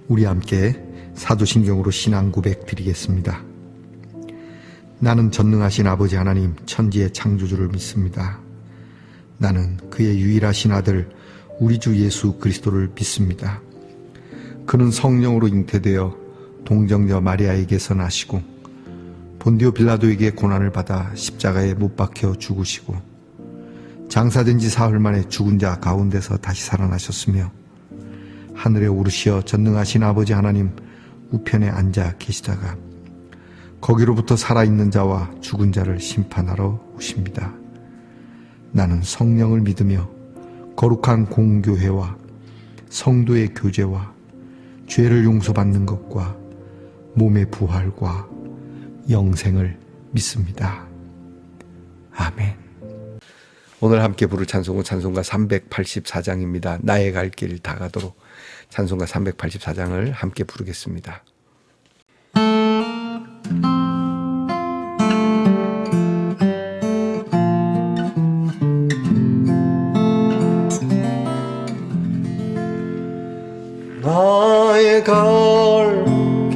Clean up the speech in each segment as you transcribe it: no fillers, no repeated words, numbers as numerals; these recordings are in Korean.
우리 함께 사도신경으로 신앙 고백 드리겠습니다. 나는 전능하신 아버지 하나님 천지의 창조주를 믿습니다. 나는 그의 유일하신 아들 우리 주 예수 그리스도를 믿습니다. 그는 성령으로 잉태되어 동정녀 마리아에게서 나시고 본디오 빌라도에게 고난을 받아 십자가에 못 박혀 죽으시고 장사된 지 사흘 만에 죽은 자 가운데서 다시 살아나셨으며 하늘에 오르시어 전능하신 아버지 하나님 우편에 앉아 계시다가 거기로부터 살아있는 자와 죽은 자를 심판하러 오십니다. 나는 성령을 믿으며 거룩한 공교회와 성도의 교제와 죄를 용서받는 것과 몸의 부활과 영생을 믿습니다. 아멘. 오늘 함께 부를 찬송은 찬송가 384장입니다. 나의 갈 길 다 가도록 찬송가 384장을 함께 부르겠습니다. 나의 갈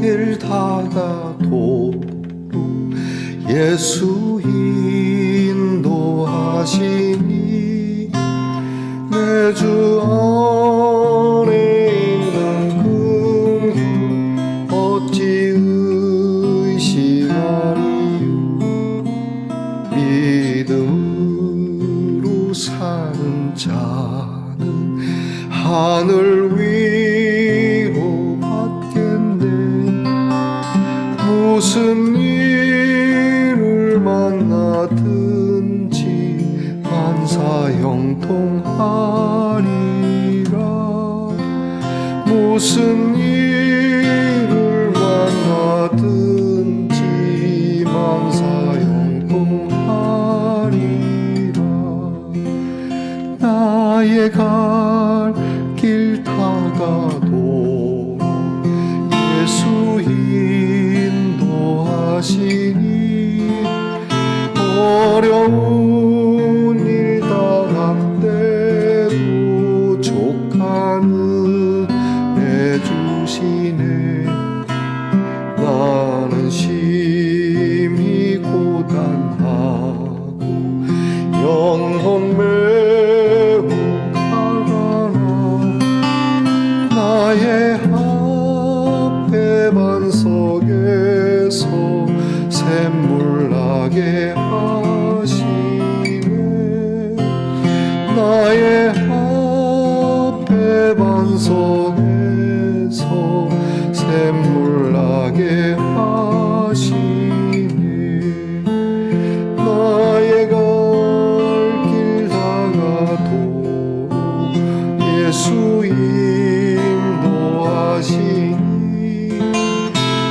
길 다 가도록 예수 인도하시니 내 주 안에 있는 긍휼 어찌 의심하리요. 믿음으로 사는 자는 하늘 위로 받겠네. 무슨 일을 만나든지 만사형통하리라. 무슨 일을 만나든지 만사형통하리라. 나의 갈 길 다 가도록 예수 인도하시니 어려운 일 당할 때도 족한 은혜 주시네. 나는 심히 고단하고 영혼 매우 가난하. 나의 앞에 반석에서 샘물 나게 하시네. 나의 앞에 반석에서 샘물 나게 하시네. 나의 갈 길 다 가도록 예수 인도하시니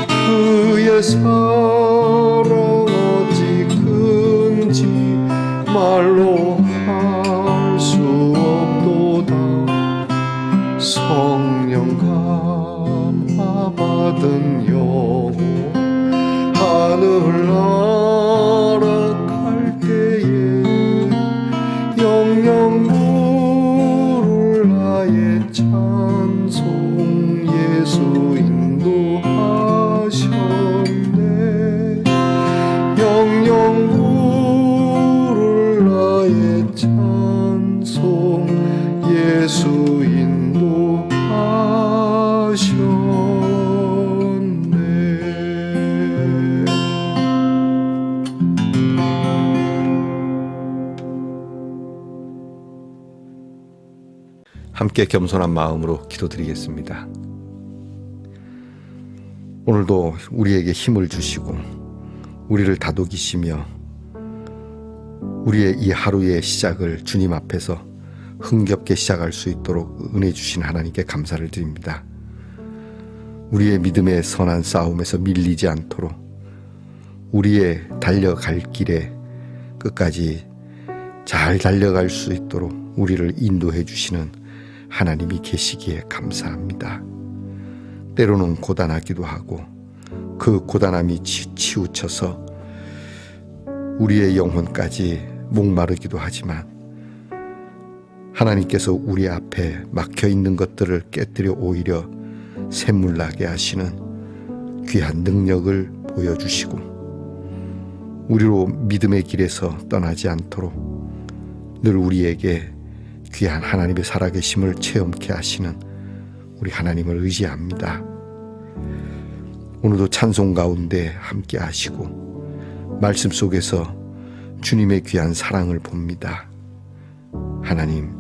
그의 사랑 어찌 큰지 말로 할 수 없도다. 성령 감화 받은 영혼 하늘 나아갈 때에 영영 부를 나의 찬송 예수 인도하셨네. 영영 부를 나의 찬송 예수 인도하셨네. 함께 겸손한 마음으로 기도드리겠습니다. 오늘도 우리에게 힘을 주시고 우리를 다독이시며 우리의 이 하루의 시작을 주님 앞에서 흥겹게 시작할 수 있도록 은혜 주신 하나님께 감사를 드립니다. 우리의 믿음의 선한 싸움에서 밀리지 않도록 우리의 달려갈 길에 끝까지 잘 달려갈 수 있도록 우리를 인도해 주시는 하나님이 계시기에 감사합니다. 때로는 고단하기도 하고 그 고단함이 치우쳐서 우리의 영혼까지 목마르기도 하지만 하나님께서 우리 앞에 막혀있는 것들을 깨뜨려 오히려 샘물 나게 하시는 귀한 능력을 보여주시고 우리로 믿음의 길에서 떠나지 않도록 늘 우리에게 귀한 하나님의 살아계심을 체험케 하시는 우리 하나님을 의지합니다. 오늘도 찬송 가운데 함께 하시고 말씀 속에서 주님의 귀한 사랑을 봅니다. 하나님,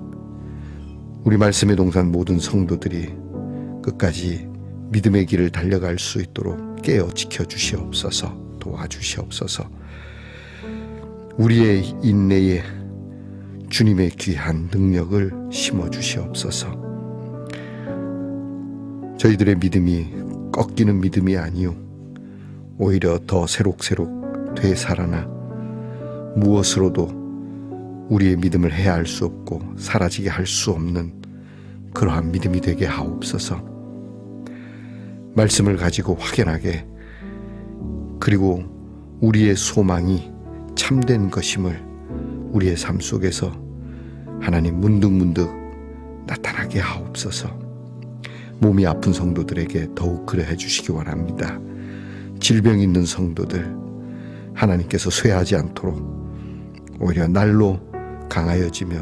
우리 말씀에 동산 모든 성도들이 끝까지 믿음의 길을 달려갈 수 있도록 깨어 지켜주시옵소서. 도와주시옵소서. 우리의 인내에 주님의 귀한 능력을 심어주시옵소서. 저희들의 믿음이 꺾이는 믿음이 아니요 오히려 더 새록새록 되살아나 무엇으로도 우리의 믿음을 해할 수 없고 사라지게 할 수 없는 그러한 믿음이 되게 하옵소서. 말씀을 가지고 확연하게 그리고 우리의 소망이 참된 것임을 우리의 삶 속에서 하나님 문득문득 나타나게 하옵소서. 몸이 아픈 성도들에게 더욱 그래 주시기 원합니다. 질병 있는 성도들 하나님께서 쇠하지 않도록 오히려 날로 강하여지며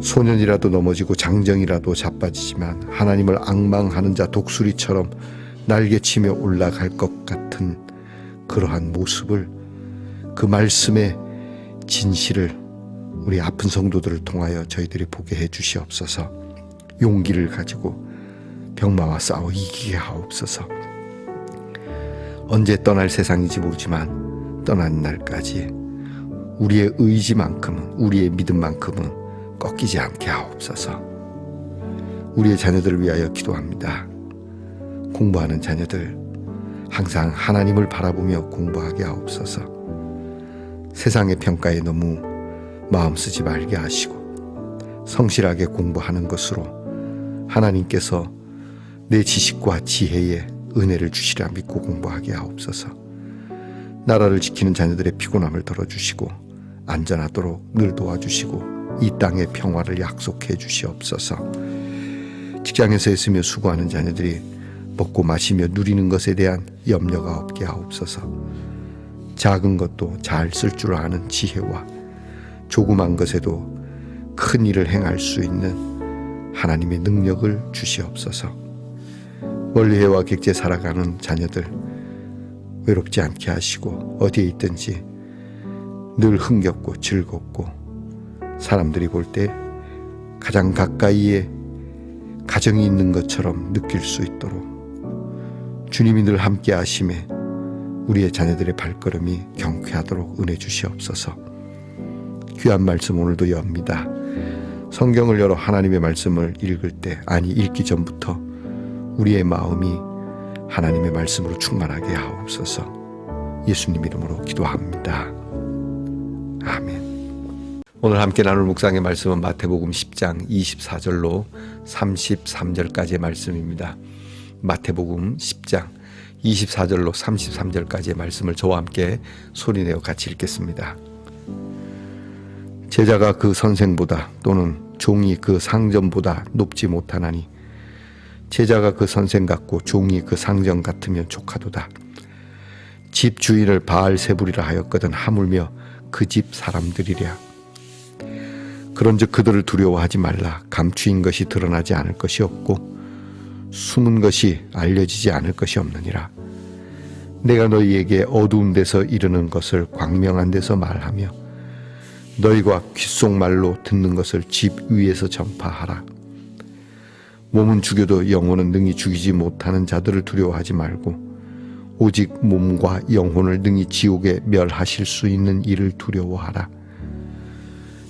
소년이라도 넘어지고 장정이라도 자빠지지만 하나님을 앙망하는 자 독수리처럼 날개치며 올라갈 것 같은 그러한 모습을 그 말씀의 진실을 우리 아픈 성도들을 통하여 저희들이 보게 해 주시옵소서. 용기를 가지고 병마와 싸워 이기게 하옵소서. 언제 떠날 세상인지 모르지만 떠나는 날까지 우리의 의지만큼은 우리의 믿음만큼은 꺾이지 않게 하옵소서. 우리의 자녀들을 위하여 기도합니다. 공부하는 자녀들 항상 하나님을 바라보며 공부하게 하옵소서. 세상의 평가에 너무 마음 쓰지 말게 하시고 성실하게 공부하는 것으로 하나님께서 내 지식과 지혜에 은혜를 주시리라 믿고 공부하게 하옵소서. 나라를 지키는 자녀들의 피곤함을 덜어주시고 안전하도록 늘 도와주시고 이 땅의 평화를 약속해 주시옵소서. 직장에서 있으며 수고하는 자녀들이 먹고 마시며 누리는 것에 대한 염려가 없게 하옵소서. 작은 것도 잘 쓸 줄 아는 지혜와 조그만 것에도 큰 일을 행할 수 있는 하나님의 능력을 주시옵소서. 원리회와 객제 살아가는 자녀들 외롭지 않게 하시고 어디에 있든지 늘 흥겹고 즐겁고 사람들이 볼 때 가장 가까이에 가정이 있는 것처럼 느낄 수 있도록 주님이 늘 함께 하심에 우리의 자녀들의 발걸음이 경쾌하도록 은혜 주시옵소서. 귀한 말씀 오늘도 엽니다. 성경을 열어 하나님의 말씀을 읽을 때 아니 읽기 전부터 우리의 마음이 하나님의 말씀으로 충만하게 하옵소서. 예수님 이름으로 기도합니다. 아멘. 오늘 함께 나눌 묵상의 말씀은 마태복음 10장 24절로 33절까지의 말씀입니다. 마태복음 10장 24절로 33절까지의 말씀을 저와 함께 소리내어 같이 읽겠습니다. 제자가 그 선생보다 또는 종이 그 상전보다 높지 못하나니 제자가 그 선생 같고 종이 그 상전 같으면 족하도다. 집 주인을 바알세불이라 하였거든 하물며 그 집 사람들이랴. 그런즉 그들을 두려워하지 말라. 감추인 것이 드러나지 않을 것이 없고 숨은 것이 알려지지 않을 것이 없느니라. 내가 너희에게 어두운 데서 이르는 것을 광명한 데서 말하며 너희가 귓속말로 듣는 것을 집 위에서 전파하라. 몸은 죽여도 영혼은 능히 죽이지 못하는 자들을 두려워하지 말고 오직 몸과 영혼을 능히 지옥에 멸하실 수 있는 이를 두려워하라.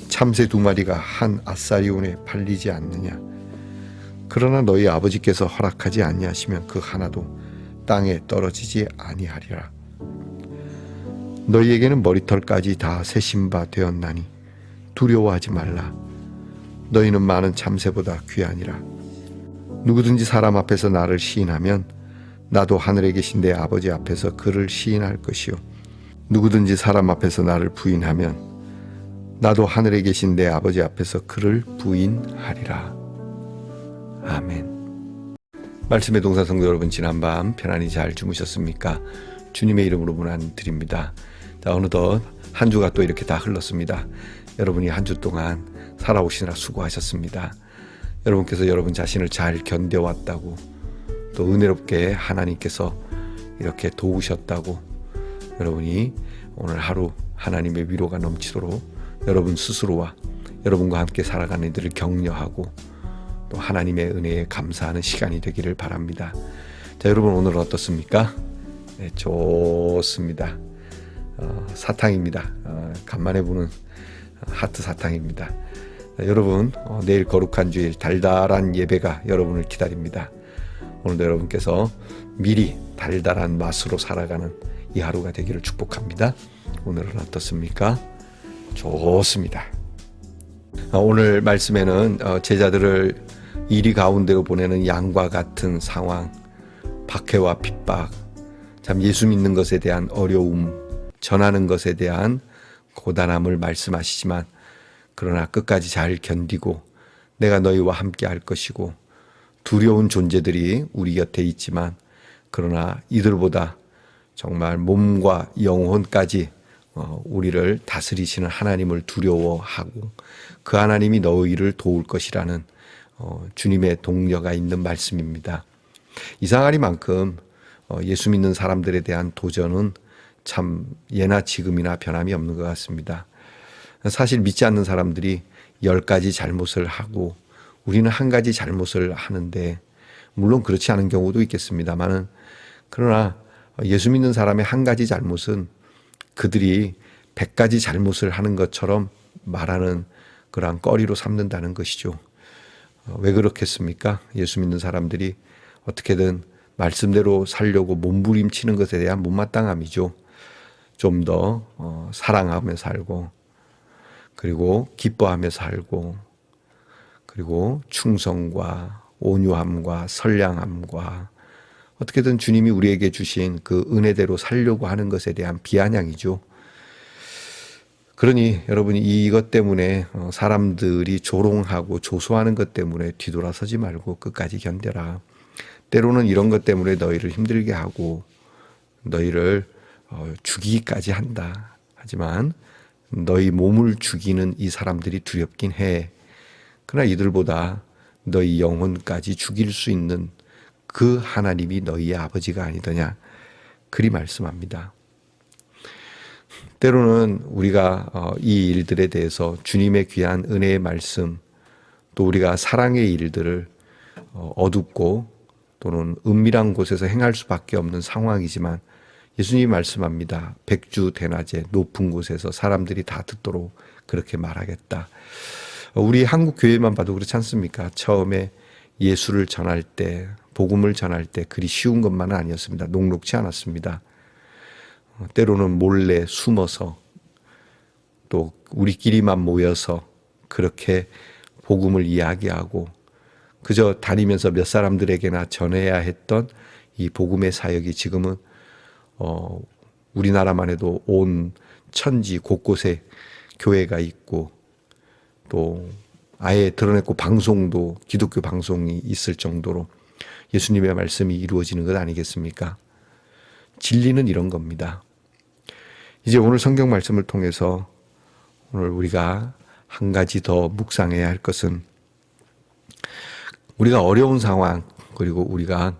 참새 2마리가 한 아사리온에 팔리지 않느냐. 그러나 너희 아버지께서 허락하지 아니하시면 그 하나도 땅에 떨어지지 아니하리라. 너희에게는 머리털까지 다 세신 바 되었나니 두려워하지 말라. 너희는 많은 참새보다 귀하니라. 누구든지 사람 앞에서 나를 시인하면 나도 하늘에 계신 내 아버지 앞에서 그를 시인할 것이요 누구든지 사람 앞에서 나를 부인하면 나도 하늘에 계신 내 아버지 앞에서 그를 부인하리라. 아멘. 말씀의 동산 성도 여러분, 지난밤 편안히 잘 주무셨습니까? 주님의 이름으로 문안 드립니다. 자, 어느덧 한 주가 또 이렇게 다 흘렀습니다. 여러분이 한 주 동안 살아오시느라 수고하셨습니다. 여러분께서 여러분 자신을 잘 견뎌왔다고, 또 은혜롭게 하나님께서 이렇게 도우셨다고, 여러분이 오늘 하루 하나님의 위로가 넘치도록 여러분 스스로와 여러분과 함께 살아가는 이들을 격려하고 또 하나님의 은혜에 감사하는 시간이 되기를 바랍니다. 자, 여러분 오늘은 어떻습니까? 네, 좋습니다. 사탕입니다. 간만에 보는 하트 사탕입니다. 자, 여러분 내일 거룩한 주일 달달한 예배가 여러분을 기다립니다. 오늘도 여러분께서 미리 달달한 맛으로 살아가는 이 하루가 되기를 축복합니다. 오늘은 어떻습니까? 좋습니다. 오늘 말씀에는 제자들을 이리 가운데로 보내는 양과 같은 상황, 박해와 핍박, 참 예수 믿는 것에 대한 어려움, 전하는 것에 대한 고단함을 말씀하시지만, 그러나 끝까지 잘 견디고 내가 너희와 함께 할 것이고, 두려운 존재들이 우리 곁에 있지만 그러나 이들보다 정말 몸과 영혼까지 우리를 다스리시는 하나님을 두려워하고 그 하나님이 너희를 도울 것이라는 주님의 동료가 있는 말씀입니다. 이상하리만큼 예수 믿는 사람들에 대한 도전은 참 예나 지금이나 변함이 없는 것 같습니다. 사실 믿지 않는 사람들이 10가지 잘못을 하고 우리는 한 가지 잘못을 하는데, 물론 그렇지 않은 경우도 있겠습니다만은, 그러나 예수 믿는 사람의 한 가지 잘못은 그들이 100가지 잘못을 하는 것처럼 말하는 그러한 꺼리로 삼는다는 것이죠. 왜 그렇겠습니까? 예수 믿는 사람들이 어떻게든 말씀대로 살려고 몸부림치는 것에 대한 못마땅함이죠. 좀 더 사랑하며 살고, 그리고 기뻐하며 살고, 그리고 충성과 온유함과 선량함과 어떻게든 주님이 우리에게 주신 그 은혜대로 살려고 하는 것에 대한 비아냥이죠. 그러니 여러분이 이것 때문에 사람들이 조롱하고 조소하는 것 때문에 뒤돌아서지 말고 끝까지 견뎌라. 때로는 이런 것 때문에 너희를 힘들게 하고 너희를 죽이기까지 한다. 하지만 너희 몸을 죽이는 이 사람들이 두렵긴 해. 그러나 이들보다 너희 영혼까지 죽일 수 있는 그 하나님이 너희의 아버지가 아니더냐. 그리 말씀합니다. 때로는 우리가 이 일들에 대해서 주님의 귀한 은혜의 말씀, 또 우리가 사랑의 일들을 어둡고 또는 은밀한 곳에서 행할 수밖에 없는 상황이지만, 예수님이 말씀합니다. 백주대낮에 높은 곳에서 사람들이 다 듣도록 그렇게 말하겠다. 우리 한국 교회만 봐도 그렇지 않습니까? 처음에 예수를 전할 때, 복음을 전할 때 그리 쉬운 것만은 아니었습니다. 녹록지 않았습니다. 때로는 몰래 숨어서 또 우리끼리만 모여서 그렇게 복음을 이야기하고 그저 다니면서 몇 사람들에게나 전해야 했던 이 복음의 사역이 지금은 우리나라만 해도 온 천지 곳곳에 교회가 있고, 또 아예 드러냈고 방송도 기독교 방송이 있을 정도로 예수님의 말씀이 이루어지는 것 아니겠습니까? 진리는 이런 겁니다. 이제 오늘 성경 말씀을 통해서 오늘 우리가 한 가지 더 묵상해야 할 것은, 우리가 어려운 상황, 그리고 우리가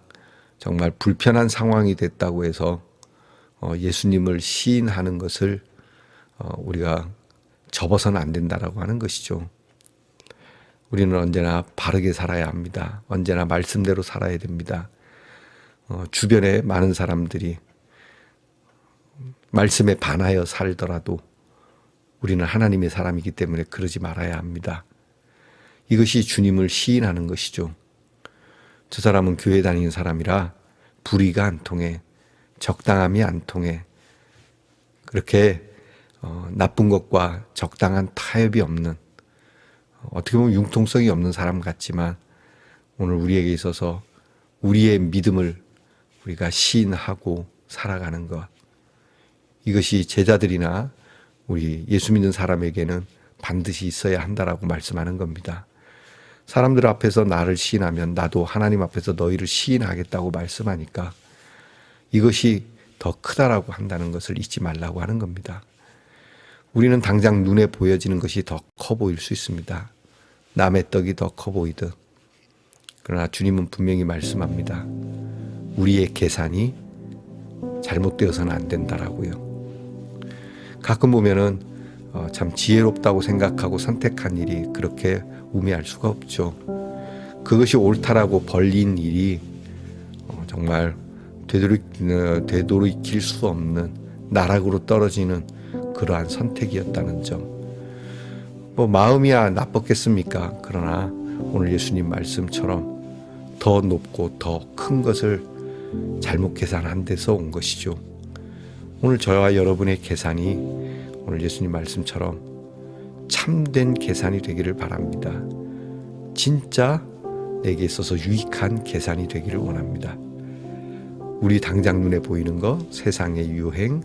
정말 불편한 상황이 됐다고 해서 예수님을 시인하는 것을 우리가 접어서는 안 된다라고 하는 것이죠. 우리는 언제나 바르게 살아야 합니다. 언제나 말씀대로 살아야 됩니다. 주변에 많은 사람들이 말씀에 반하여 살더라도 우리는 하나님의 사람이기 때문에 그러지 말아야 합니다. 이것이 주님을 시인하는 것이죠. 저 사람은 교회 다니는 사람이라 불의가 안 통해, 적당함이 안 통해, 그렇게 나쁜 것과 적당한 타협이 없는, 어떻게 보면 융통성이 없는 사람 같지만 오늘 우리에게 있어서 우리의 믿음을 우리가 시인하고 살아가는 것, 이것이 제자들이나 우리 예수 믿는 사람에게는 반드시 있어야 한다라고 말씀하는 겁니다. 사람들 앞에서 나를 시인하면 나도 하나님 앞에서 너희를 시인하겠다고 말씀하니까 이것이 더 크다라고 한다는 것을 잊지 말라고 하는 겁니다. 우리는 당장 눈에 보여지는 것이 더 커 보일 수 있습니다. 남의 떡이 더 커 보이듯. 그러나 주님은 분명히 말씀합니다. 우리의 계산이 잘못되어서는 안 된다라고요. 가끔 보면은 참 지혜롭다고 생각하고 선택한 일이 그렇게 우매할 수가 없죠. 그것이 옳다라고 벌린 일이 정말 되돌이킬 수 없는 나락으로 떨어지는 그러한 선택이었다는 점. 마음이야 나빴겠습니까? 그러나 오늘 예수님 말씀처럼 더 높고 더 큰 것을 잘못 계산한 데서 온 것이죠. 오늘 저와 여러분의 계산이 오늘 예수님 말씀처럼 참된 계산이 되기를 바랍니다. 진짜 내게 있어서 유익한 계산이 되기를 원합니다. 우리 당장 눈에 보이는 것, 세상의 유행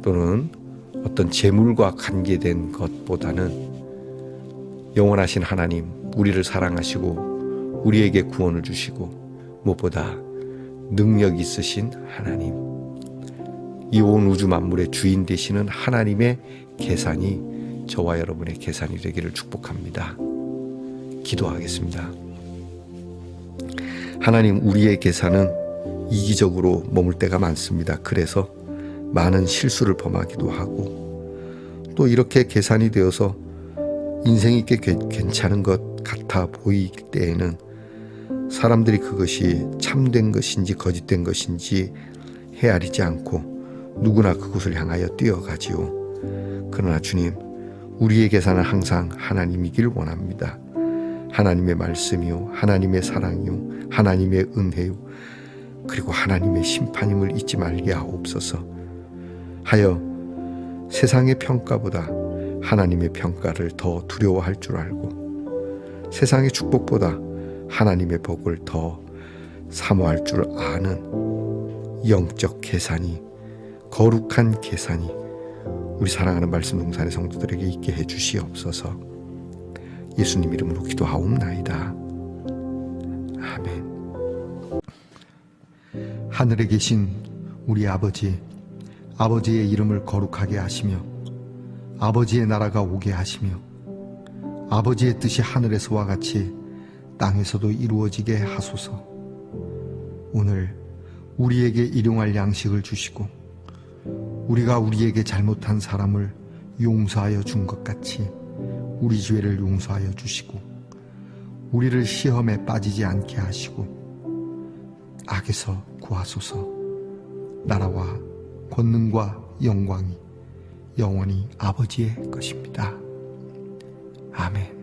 또는 어떤 재물과 관계된 것보다는 영원하신 하나님, 우리를 사랑하시고 우리에게 구원을 주시고 무엇보다 능력 있으신 하나님, 이 온 우주 만물의 주인 되시는 하나님의 계산이 저와 여러분의 계산이 되기를 축복합니다. 기도하겠습니다. 하나님, 우리의 계산은 이기적으로 머물 때가 많습니다. 그래서 많은 실수를 범하기도 하고 또 이렇게 계산이 되어서 인생이 꽤 괜찮은 것 같아 보일 때에는 사람들이 그것이 참된 것인지 거짓된 것인지 헤아리지 않고 누구나 그곳을 향하여 뛰어가지요. 그러나 주님, 우리의 계산은 항상 하나님이길 원합니다. 하나님의 말씀이요, 하나님의 사랑이요, 하나님의 은혜요, 그리고 하나님의 심판임을 잊지 말게 하옵소서. 하여 세상의 평가보다 하나님의 평가를 더 두려워할 줄 알고 세상의 축복보다 하나님의 복을 더 사모할 줄 아는 영적 계산이, 거룩한 계산이 우리 사랑하는 말씀 동산의 성도들에게 있게 해주시옵소서. 예수님 이름으로 기도하옵나이다. 아멘. 하늘에 계신 우리 아버지, 아버지의 이름을 거룩하게 하시며 아버지의 나라가 오게 하시며 아버지의 뜻이 하늘에서와 같이 땅에서도 이루어지게 하소서. 오늘 우리에게 일용할 양식을 주시고 우리가 우리에게 잘못한 사람을 용서하여 준 것 같이 우리 죄를 용서하여 주시고 우리를 시험에 빠지지 않게 하시고 악에서 구하소서. 나라와 권능과 영광이 영원히 아버지의 것입니다. 아멘.